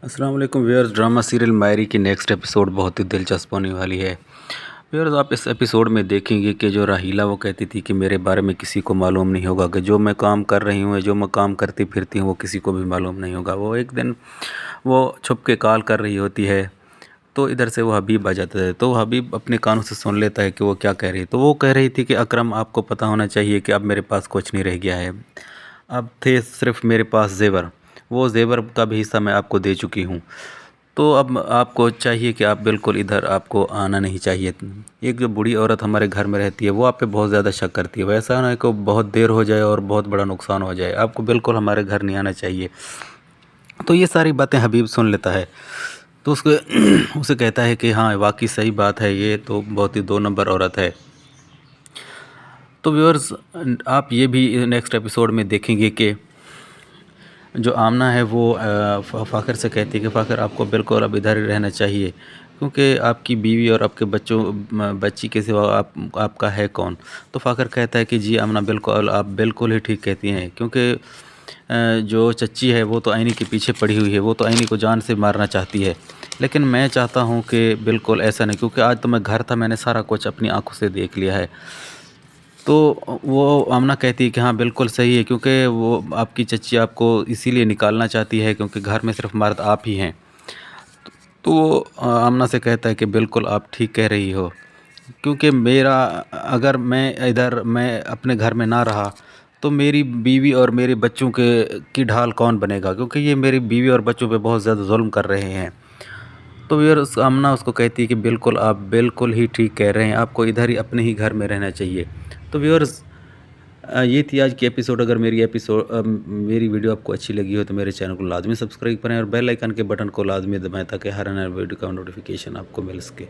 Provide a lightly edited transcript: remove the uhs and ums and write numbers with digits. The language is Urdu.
السلام علیکم ویئرز، ڈرامہ سیریل مائری کی نیکسٹ ایپیسوڈ بہت ہی دلچسپ ہونے والی ہے۔ ویئرز، آپ اس ایپیسوڈ میں دیکھیں گے کہ جو راحیلہ وہ کہتی تھی کہ میرے بارے میں کسی کو معلوم نہیں ہوگا، کہ جو میں کام کر رہی ہوں، جو میں کام کرتی پھرتی ہوں وہ کسی کو بھی معلوم نہیں ہوگا۔ وہ ایک دن وہ چھپ کے کال کر رہی ہوتی ہے تو ادھر سے وہ حبیب آ جاتا ہے، تو حبیب اپنے کانوں سے سن لیتا ہے کہ وہ کیا کہہ رہی ہے۔ تو وہ کہہ رہی تھی کہ اکرم، آپ کو پتہ ہونا چاہیے کہ اب میرے پاس کچھ نہیں رہ گیا ہے، اب تھے صرف میرے پاس زیور، وہ زیور کا بھی حصہ میں آپ کو دے چکی ہوں، تو اب آپ کو چاہیے کہ آپ بالکل ادھر آپ کو آنا نہیں چاہیے۔ ایک جو بوڑھی عورت ہمارے گھر میں رہتی ہے وہ آپ پہ بہت زیادہ شک کرتی ہے، ویسا نہ کہ بہت دیر ہو جائے اور بہت بڑا نقصان ہو جائے، آپ کو بالکل ہمارے گھر نہیں آنا چاہیے۔ تو یہ ساری باتیں حبیب سن لیتا ہے، تو اسے کہتا ہے کہ ہاں واقعی صحیح بات ہے، یہ تو بہت ہی 2 نمبر عورت ہے۔ تو ویورز، آپ یہ بھی نیکسٹ ایپیسوڈ میں دیکھیں گے کہ جو آمنہ ہے وہ فاخر سے کہتی ہے کہ فاخر، آپ کو بالکل اب ادھر ہی رہنا چاہیے، کیونکہ آپ کی بیوی اور آپ کے بچی کے سوا آپ کا ہے کون؟ تو فاخر کہتا ہے کہ جی آمنہ، بالکل آپ بالکل ہی ٹھیک کہتی ہیں، کیونکہ جو چچی ہے وہ تو آئینی کے پیچھے پڑی ہوئی ہے، وہ تو آئینی کو جان سے مارنا چاہتی ہے، لیکن میں چاہتا ہوں کہ بالکل ایسا نہیں، کیونکہ آج تو میں گھر تھا، میں نے سارا کچھ اپنی آنکھوں سے دیکھ لیا ہے۔ تو وہ آمنہ کہتی ہے کہ ہاں بالکل صحیح ہے، کیونکہ وہ آپ کی چچی آپ کو اسی لیے نکالنا چاہتی ہے کیونکہ گھر میں صرف مرد آپ ہی ہیں۔ تو وہ آمنہ سے کہتا ہے کہ بالکل آپ ٹھیک کہہ رہی ہو، کیونکہ اگر میں اپنے گھر میں نہ رہا تو میری بیوی اور میرے بچوں کی ڈھال کون بنے گا، کیونکہ یہ میری بیوی اور بچوں پہ بہت زیادہ ظلم کر رہے ہیں۔ تو ویئرز، آمنہ اس کو کہتی ہے کہ بالکل آپ بالکل ہی ٹھیک کہہ رہے ہیں، آپ کو ادھر ہی اپنے ہی گھر میں رہنا چاہیے۔ تو ویئرز، یہ تھی آج کی ایپیسوڈ۔ اگر میری ویڈیو آپ کو اچھی لگی ہو تو میرے چینل کو لازمی سبسکرائب کریں اور بیل آئیکن کے بٹن کو لازمی دبائیں تاکہ ہر نئے ویڈیو کا نوٹیفیکیشن آپ کو مل سکے۔